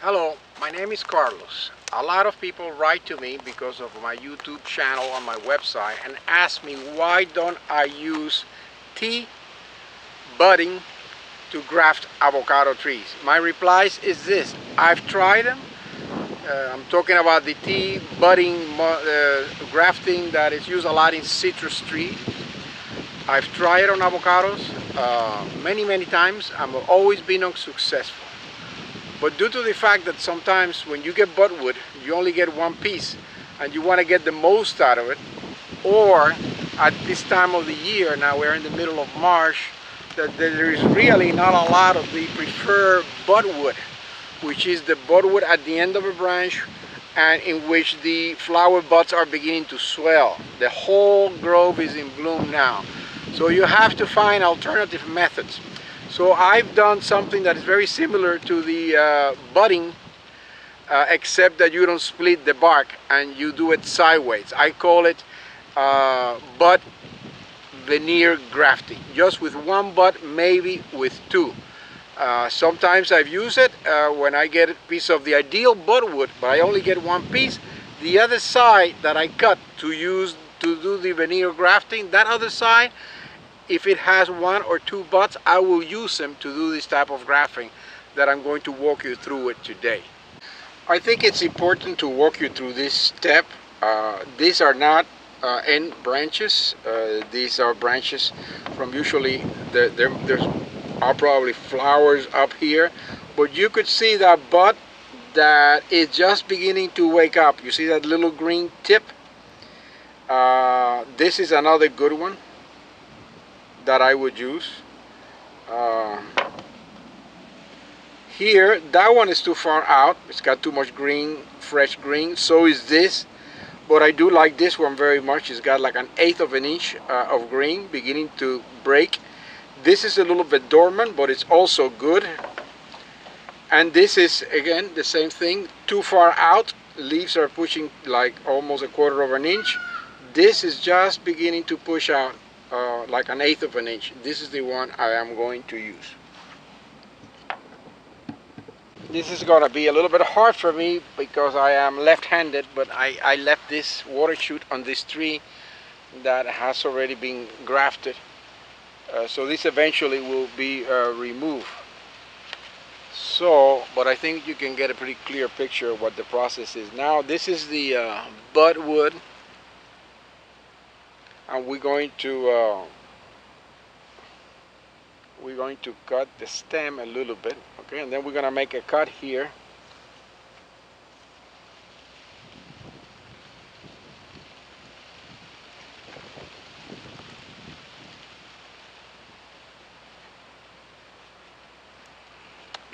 Hello, my name is Carlos. A lot of people write to me because of my YouTube channel on my website and ask me why don't I use tea budding to graft avocado trees. My replies is this: I've tried them. I'm talking about the tea budding grafting that is used a lot in citrus trees. I've tried it on avocados many times. I've always been unsuccessful. But due to the fact that sometimes when you get budwood, you only get one piece and you want to get the most out of it, or at this time of the year, now we're in the middle of March, that there is really not a lot of the preferred budwood, which is the budwood at the end of a branch and in which the flower buds are beginning to swell. The whole grove is in bloom now. So you have to find alternative methods. So I've done something that is very similar to the budding, except that you don't split the bark and you do it sideways. I call it bud veneer grafting, just with one bud, maybe with two. Sometimes I've used it when I get a piece of the ideal budwood, but I only get one piece. The other side that I cut to use to do the veneer grafting, that other side, if it has one or two buds, I will use them to do this type of grafting that I'm going to walk you through it today. I think it's important to walk you through this step. These are not end branches. These are branches from usually, there's are probably flowers up here, but you could see that bud that is just beginning to wake up. You see that little green tip? This is another good one that I would use. Here, that one is too far out. It's got too much green, fresh green. So is this, but I do like this one very much. It's got like 1/8 of an inch of green beginning to break. This is a little bit dormant, but it's also good. And this is, again, the same thing, too far out. Leaves are pushing like almost 1/4 of an inch. This is just beginning to push out like 1/8 of an inch. This is the one I am going to use. This is going to be a little bit hard for me because I am left-handed, but I left this water shoot on this tree that has already been grafted. So this eventually will be removed. So, but I think you can get a pretty clear picture of what the process is. Now this is the budwood, and we're going to cut the stem a little bit, okay, and then we're going to make a cut here.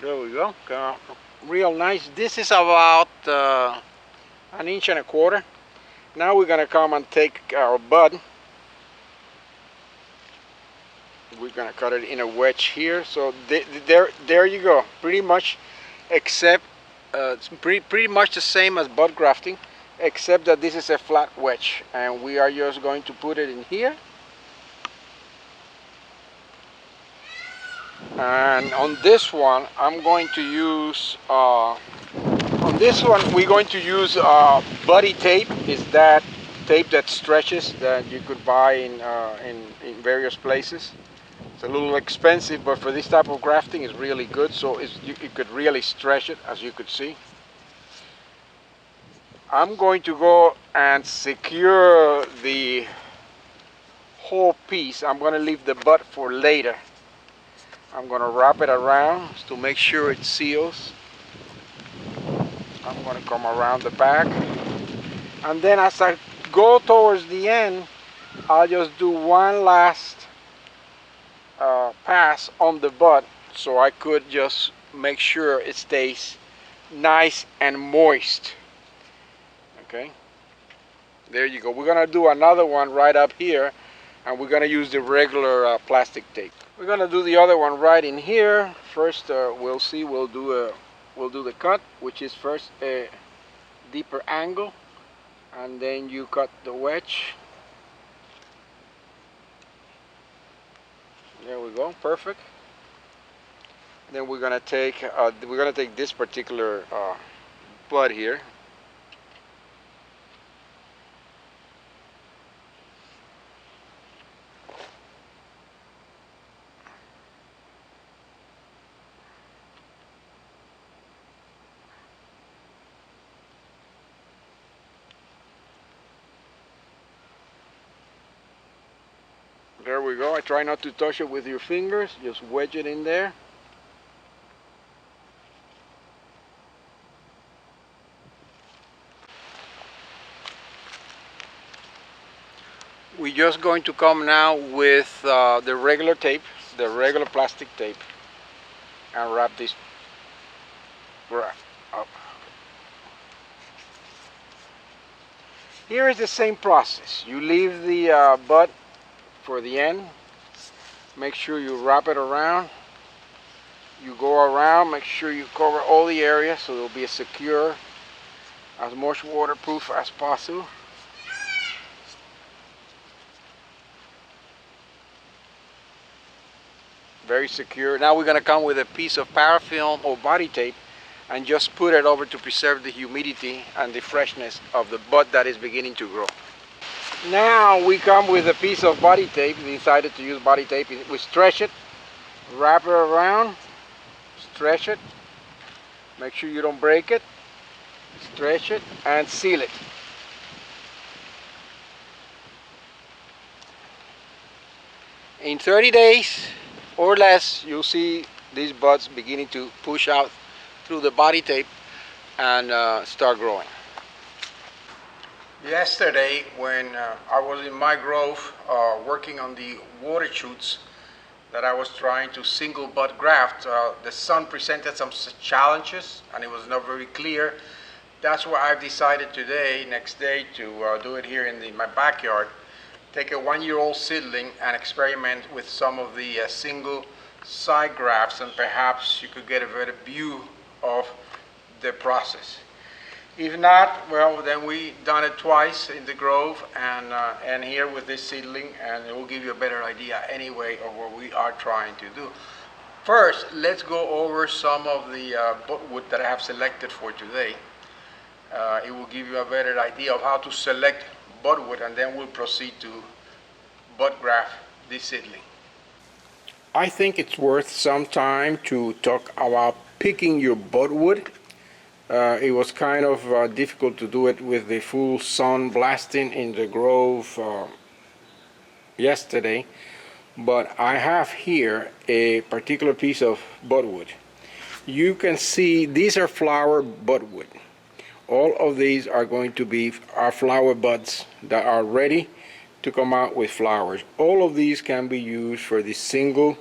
There we go. Real nice. This is about 1.25 inches. Now we're going to come and take our bud. We're going to cut it in a wedge here. So there you go. Pretty much, except it's pretty much the same as bud grafting, except that this is a flat wedge, and we are just going to put it in here. And on this one, I'm going to use, on this one, we're going to use buddy tape. Is that tape that stretches that you could buy in various places. It's a little expensive, but for this type of grafting, it's really good. So you could really stretch it, as you could see. I'm going to go and secure the whole piece. I'm going to leave the bud for later. I'm going to wrap it around to make sure it seals. I'm going to come around the back. And then as I go towards the end, I'll just do one last pass on the bud, so I could just make sure it stays nice and moist. Okay, there you go. We're going to do another one right up here, and we're going to use the regular plastic tape. We're going to do the other one right in here. First, we'll do the cut, which is first a deeper angle, and then you cut the wedge. There we go, perfect. Then we're gonna take this particular bud here. There we go. I try not to touch it with your fingers. Just wedge it in there. We're just going to come now with the regular tape, the regular plastic tape, and wrap this graft up. Here is the same process. You leave the bud for the end. Make sure you wrap it around. You go around, make sure you cover all the area so it'll be as secure, as much waterproof as possible. Very secure. Now we're going to come with a piece of parafilm or body tape and just put it over to preserve the humidity and the freshness of the bud that is beginning to grow. Now we come with a piece of body tape. We decided to use body tape. We stretch it, wrap it around, stretch it, make sure you don't break it, stretch it, and seal it. In 30 days or less, you'll see these buds beginning to push out through the body tape and start growing. Yesterday, when I was in my grove working on the water shoots that I was trying to single bud graft, the sun presented some challenges and it was not very clear. That's why I've decided today, next day, to do it here in my backyard. Take a 1-year-old seedling and experiment with some of the single side grafts, and perhaps you could get a better view of the process. If not, well, then we done it twice in the grove and here with this seedling, and it will give you a better idea anyway of what we are trying to do. First, let's go over some of the budwood that I have selected for today. It will give you a better idea of how to select budwood, and then we'll proceed to bud graft this seedling. I think it's worth some time to talk about picking your budwood. It was kind of difficult to do it with the full sun blasting in the grove yesterday, but I have here a particular piece of budwood. You can see these are flower budwood. All of these are going to be our flower buds that are ready to come out with flowers. All of these can be used for the single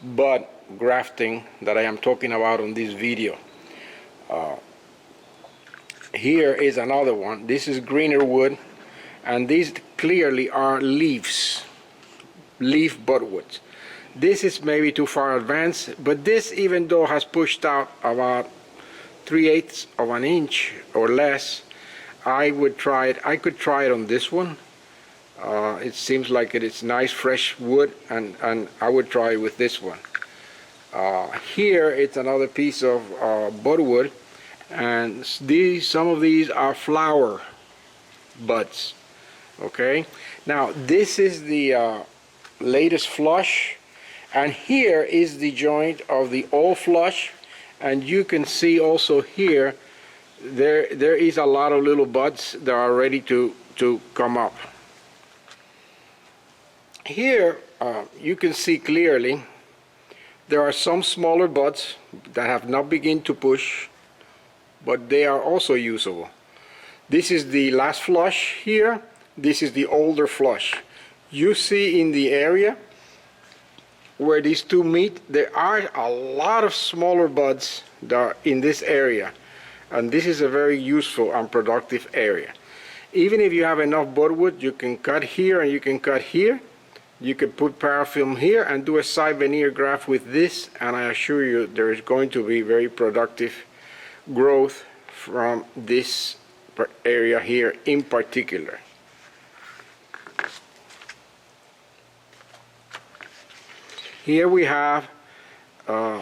bud grafting that I am talking about on this video. Here is another one. This is greener wood, and these clearly are leaf budwoods. This is maybe too far advanced, but this, even though has pushed out about 3/8 of an inch or less, I would try it. I could try it on this one. It seems like it is nice fresh wood, and I would try it with this one. Here it's another piece of budwood, and some of these are flower buds. Okay, now this is the latest flush, and here is the joint of the old flush, and you can see also here there is a lot of little buds that are ready to come up. Here you can see clearly there are some smaller buds that have not begun to push, but they are also usable. This is the last flush here. This is the older flush. You see in the area where these two meet, there are a lot of smaller buds that are in this area, and this is a very useful and productive area. Even if you have enough budwood, you can cut here and you can cut here. You can put parafilm here and do a side veneer graft with this, and I assure you there is going to be very productive growth from this area here in particular. Here we have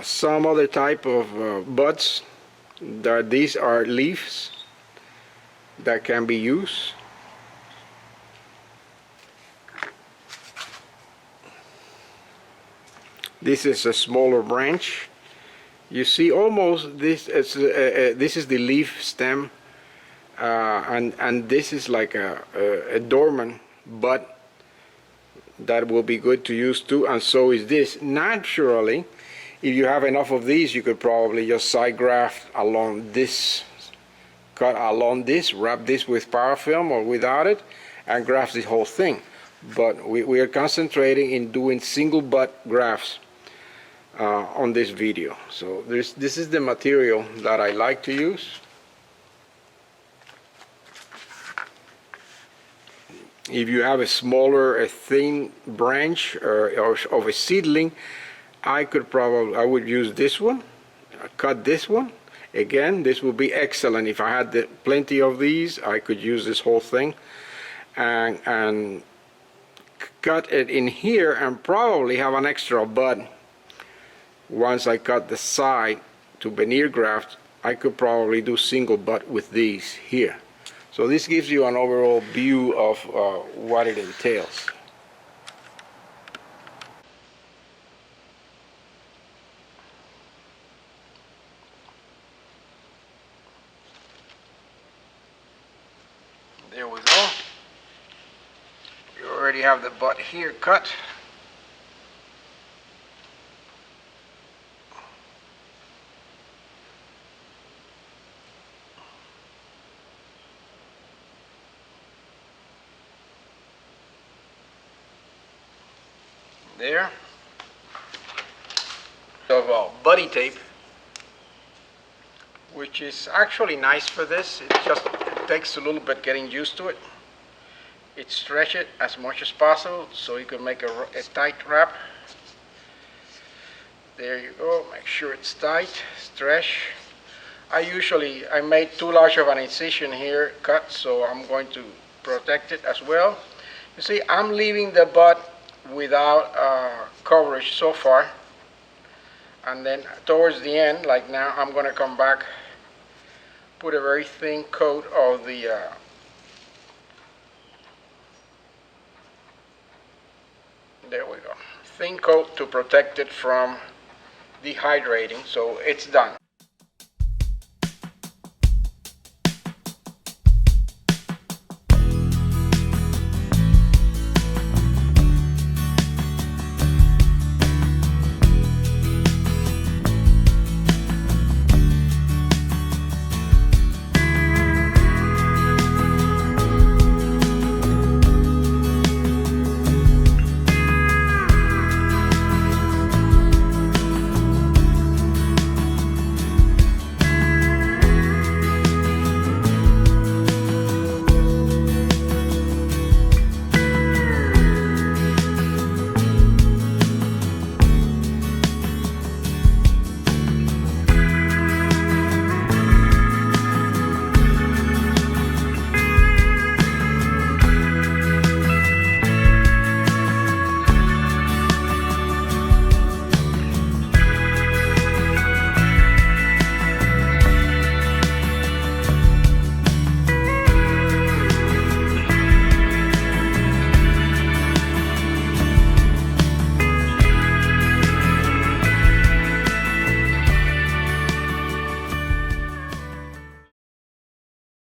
some other type of buds. These are leaves that can be used. This is a smaller branch. You see almost this is this is the leaf stem, and this is like a dormant bud that will be good to use too, and so is this. Naturally, if you have enough of these, you could probably just side graft along this, cut along this, wrap this with parafilm or without it, and graft the whole thing. But we are concentrating in doing single bud grafts on this video. So this is the material that I like to use. If you have a smaller, a thin branch or of a seedling, I would use this one, cut this one. Again, this would be excellent. If I had plenty of these, I could use this whole thing and cut it in here and probably have an extra bud. Once I cut the side to veneer graft, I could probably do single bud with these here. So this gives you an overall view of what it entails. There we go. You already have the bud here cut. There. Of buddy tape, which is actually nice for this. It takes a little bit getting used to it. It stretch it as much as possible so you can make a tight wrap. There you go. Make sure it's tight. Stretch. I made too large of an incision here, cut, so I'm going to protect it as well. You see, I'm leaving the bud without coverage so far, and then towards the end, like now, I'm going to come back, put a very thin coat of the there we go, thin coat to protect it from dehydrating. So it's done.